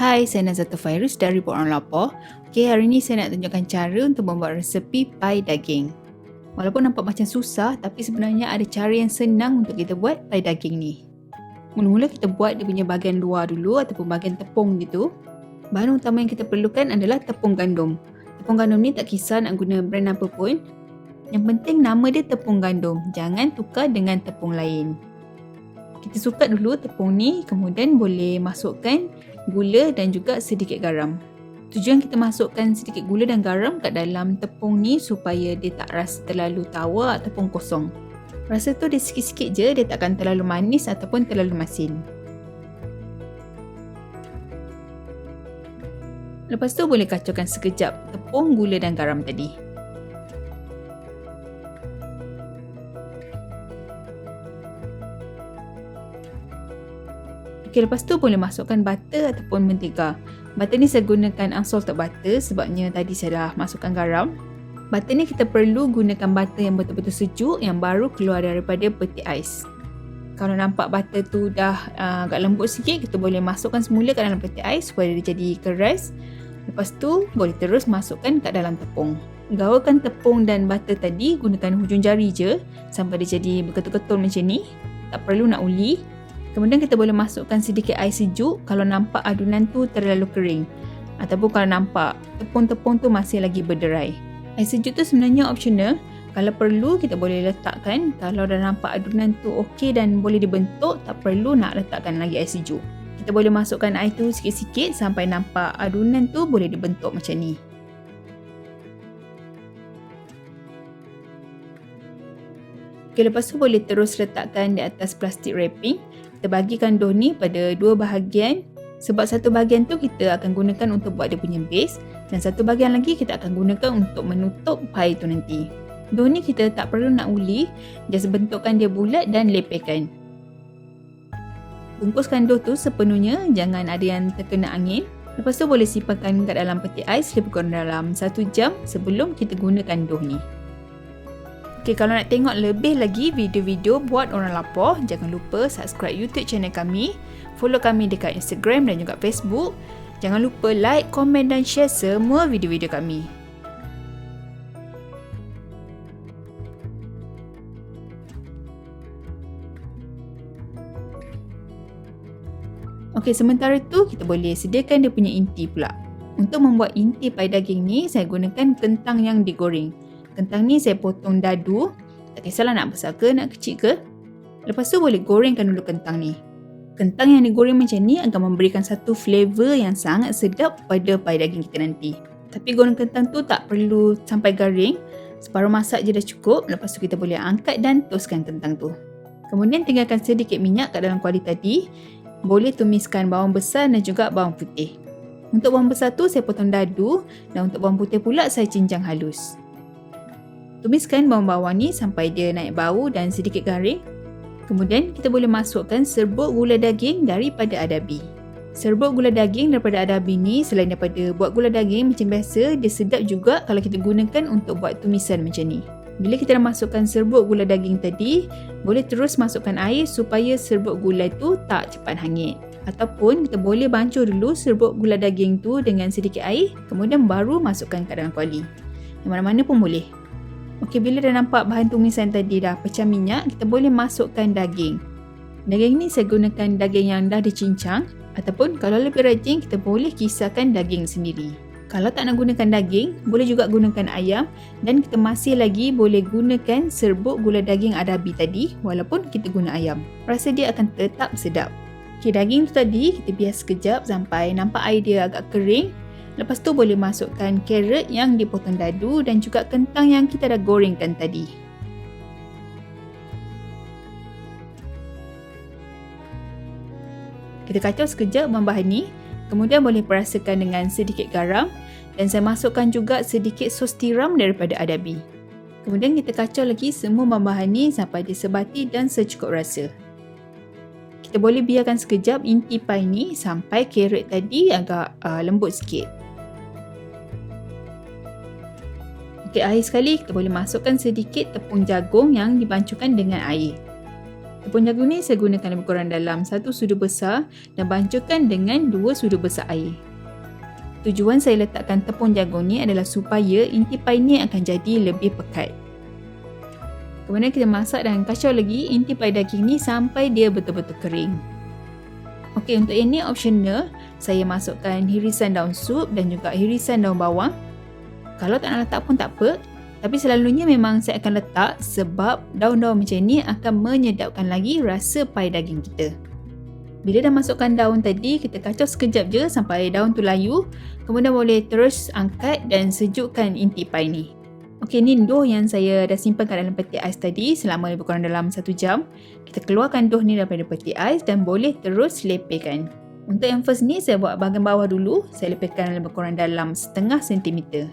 Hai, saya Nazata Fairuz dari Buat Orang Lapar. Okey, hari ni saya nak tunjukkan cara untuk membuat resepi pai daging. Walaupun nampak macam susah, tapi sebenarnya ada cara yang senang untuk kita buat pai daging ni. Mula-mula kita buat dia punya bahagian luar dulu ataupun bahagian tepung gitu. Bahan utama yang kita perlukan adalah tepung gandum. Tepung gandum ni tak kisah nak guna brand apa pun. Yang penting nama dia tepung gandum. Jangan tukar dengan tepung lain. Kita sukat dulu tepung ni, kemudian boleh masukkan gula dan juga sedikit garam. Tujuan kita masukkan sedikit gula dan garam kat dalam tepung ni supaya dia tak rasa terlalu tawar ataupun kosong. Rasa tu dia sikit-sikit je, dia takkan terlalu manis ataupun terlalu masin. Lepas tu boleh kacaukan sekejap tepung, gula dan garam tadi. Okay, lepas tu boleh masukkan butter ataupun mentega. Butter ni saya gunakan unsalted butter sebabnya tadi saya dah masukkan garam. Butter ni kita perlu gunakan butter yang betul-betul sejuk yang baru keluar daripada peti ais. Kalau nampak butter tu dah agak lembut sikit, kita boleh masukkan semula kat dalam peti ais supaya dia jadi keras. Lepas tu boleh terus masukkan kat dalam tepung. Gaulkan tepung dan butter tadi, gunakan hujung jari je sampai dia jadi berketul-ketul macam ni. Tak perlu nak uli. Kemudian kita boleh masukkan sedikit air sejuk kalau nampak adunan tu terlalu kering. Ataupun kalau nampak tepung-tepung tu masih lagi berderai. Air sejuk tu sebenarnya optional. Kalau perlu kita boleh letakkan. Kalau dah nampak adunan tu okey dan boleh dibentuk, tak perlu nak letakkan lagi air sejuk. Kita boleh masukkan air tu sikit-sikit sampai nampak adunan tu boleh dibentuk macam ni. Okay, lepas tu boleh terus letakkan di atas plastik wrapping. Kita bagikan dough ni pada dua bahagian. Sebab satu bahagian tu kita akan gunakan untuk buat dia punya base. Dan satu bahagian lagi kita akan gunakan untuk menutup pai tu nanti. Dough ni kita tak perlu nak uli. Just bentukkan dia bulat dan lepehkan. Bungkuskan dough tu sepenuhnya. Jangan ada yang terkena angin. Lepas tu boleh simpankan kat dalam peti ais lebih kurang dalam 1 jam sebelum kita gunakan dough ni. Okay, kalau nak tengok lebih lagi video-video Buat Orang Lapar, jangan lupa subscribe YouTube channel kami, follow kami dekat Instagram dan juga Facebook. Jangan lupa like, komen dan share semua video-video kami. Okay, sementara tu kita boleh sediakan dia punya inti pula. Untuk membuat inti pai daging ni, saya gunakan kentang yang digoreng. Kentang ni saya potong dadu. Tak kisahlah nak besar ke, nak kecil ke. Lepas tu boleh gorengkan dulu kentang ni. Kentang yang digoreng macam ni akan memberikan satu flavor yang sangat sedap pada pai daging kita nanti. Tapi goreng kentang tu tak perlu sampai garing. Separuh masak je dah cukup. Lepas tu kita boleh angkat dan toastkan kentang tu. Kemudian tinggalkan sedikit minyak kat dalam kuali tadi. Boleh tumiskan bawang besar dan juga bawang putih. Untuk bawang besar tu saya potong dadu. Dan untuk bawang putih pula saya cincang halus. Tumiskan bawang-bawang ni sampai dia naik bau dan sedikit garing. Kemudian kita boleh masukkan serbuk gula daging daripada Adabi. Serbuk gula daging daripada Adabi ni selain daripada buat gula daging macam biasa, dia sedap juga kalau kita gunakan untuk buat tumisan macam ni. Bila kita dah masukkan serbuk gula daging tadi, boleh terus masukkan air supaya serbuk gula tu tak cepat hangit. Ataupun kita boleh bancuh dulu serbuk gula daging tu dengan sedikit air, kemudian baru masukkan ke dalam kuali. Yang mana-mana pun boleh. Okey, bila dah nampak bahan tumisan tadi dah pecah minyak, kita boleh masukkan daging. Daging ni saya gunakan daging yang dah dicincang ataupun kalau lebih rajin kita boleh kisarkan daging sendiri. Kalau tak nak gunakan daging, boleh juga gunakan ayam dan kita masih lagi boleh gunakan serbuk gula daging Adabi tadi walaupun kita guna ayam. Rasa dia akan tetap sedap. Okey, daging tu tadi kita biar sekejap sampai nampak air dia agak kering. Lepas tu boleh masukkan carrot yang dipotong dadu dan juga kentang yang kita dah gorengkan tadi. Kita kacau sekejap bahan-bahan ni. Kemudian boleh perasakan dengan sedikit garam. Dan saya masukkan juga sedikit sos tiram daripada Adabi. Kemudian kita kacau lagi semua bahan-bahan ni sampai dia sebati dan secukup rasa. Kita boleh biarkan sekejap inti pai ni sampai carrot tadi agak lembut sikit. Okey, akhir sekali kita boleh masukkan sedikit tepung jagung yang dibancukan dengan air. Tepung jagung ni saya gunakan lebih kurang dalam 1 sudu besar dan bancurkan dengan 2 sudu besar air. Tujuan saya letakkan tepung jagung ni adalah supaya inti pai ni akan jadi lebih pekat. Kemudian kita masak dan kacau lagi inti pai daging ni sampai dia betul-betul kering. Okey, untuk yang ni optional, saya masukkan hirisan daun sup dan juga hirisan daun bawang. Kalau tak nak letak pun tak apa, tapi selalunya memang saya akan letak sebab daun-daun macam ni akan menyedapkan lagi rasa pai daging kita. Bila dah masukkan daun tadi, kita kacau sekejap je sampai daun tu layu. Kemudian boleh terus angkat dan sejukkan inti pai ni. Okey, ni dough yang saya dah simpan kat dalam peti ais tadi selama lebih kurang dalam 1 jam. Kita keluarkan dough ni daripada peti ais dan boleh terus lepehkan. Untuk yang first ni, saya buat bahagian bawah dulu. Saya lepehkan lebih kurang dalam setengah sentimeter.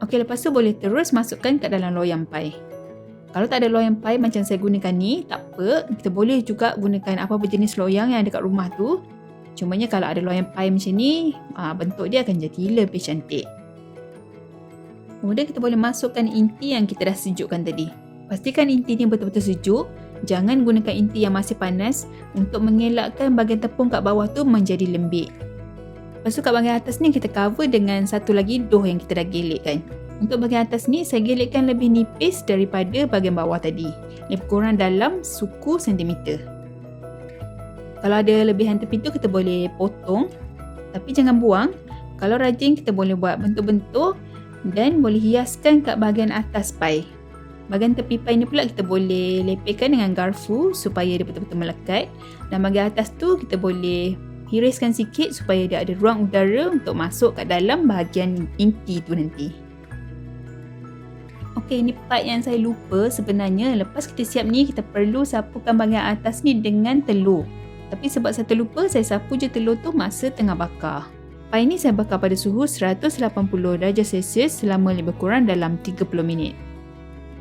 Okey, lepas tu boleh terus masukkan kat dalam loyang pai. Kalau tak ada loyang pai macam saya gunakan ni, tak apa. Kita boleh juga gunakan apa-apa jenis loyang yang ada kat rumah tu. Cumanya kalau ada loyang pai macam ni, bentuk dia akan jadi lebih cantik. Kemudian kita boleh masukkan inti yang kita dah sejukkan tadi. Pastikan inti ni betul-betul sejuk. Jangan gunakan inti yang masih panas untuk mengelakkan bahagian tepung kat bawah tu menjadi lembik. Lepas tu kat bahagian atas ni kita cover dengan satu lagi dough yang kita dah gelekkan. Untuk bahagian atas ni saya gelekkan lebih nipis daripada bahagian bawah tadi. Lebih kurang dalam suku sentimeter. Kalau ada lebihan tepi tu kita boleh potong. Tapi jangan buang. Kalau rajin kita boleh buat bentuk-bentuk dan boleh hiaskan kat bahagian atas pai. Bahagian tepi pai ni pula kita boleh lepehkan dengan garfu supaya dia betul-betul melekat. Dan bahagian atas tu kita boleh hiriskan sikit supaya dia ada ruang udara untuk masuk kat dalam bahagian inti tu nanti. Okey, ini part yang saya lupa sebenarnya. Lepas kita siap ni, kita perlu sapukan bahagian atas ni dengan telur. Tapi sebab saya terlupa, saya sapu je telur tu masa tengah bakar. Pai ni saya bakar pada suhu 180 darjah Celsius selama lebih kurang dalam 30 minit.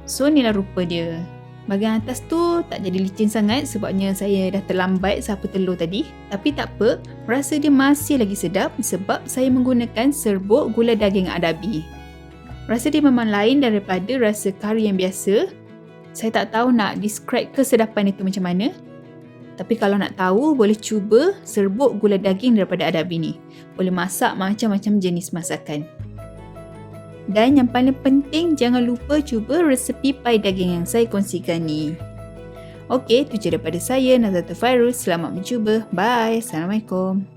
So, inilah rupa dia. Bahagian atas tu tak jadi licin sangat sebabnya saya dah terlambat sapu telur tadi. Tapi tak apa, rasa dia masih lagi sedap sebab saya menggunakan serbuk gula daging adabi. Rasa dia memang lain daripada rasa kari yang biasa. Saya tak tahu nak describe kesedapan itu macam mana. Tapi kalau nak tahu, boleh cuba serbuk gula daging daripada adabi ni. Boleh masak macam-macam jenis masakan. Dan yang paling penting, jangan lupa cuba resepi pai daging yang saya kongsikan ni. Okey, itu je daripada saya, Nazatul Fairuz. Selamat mencuba. Bye. Assalamualaikum.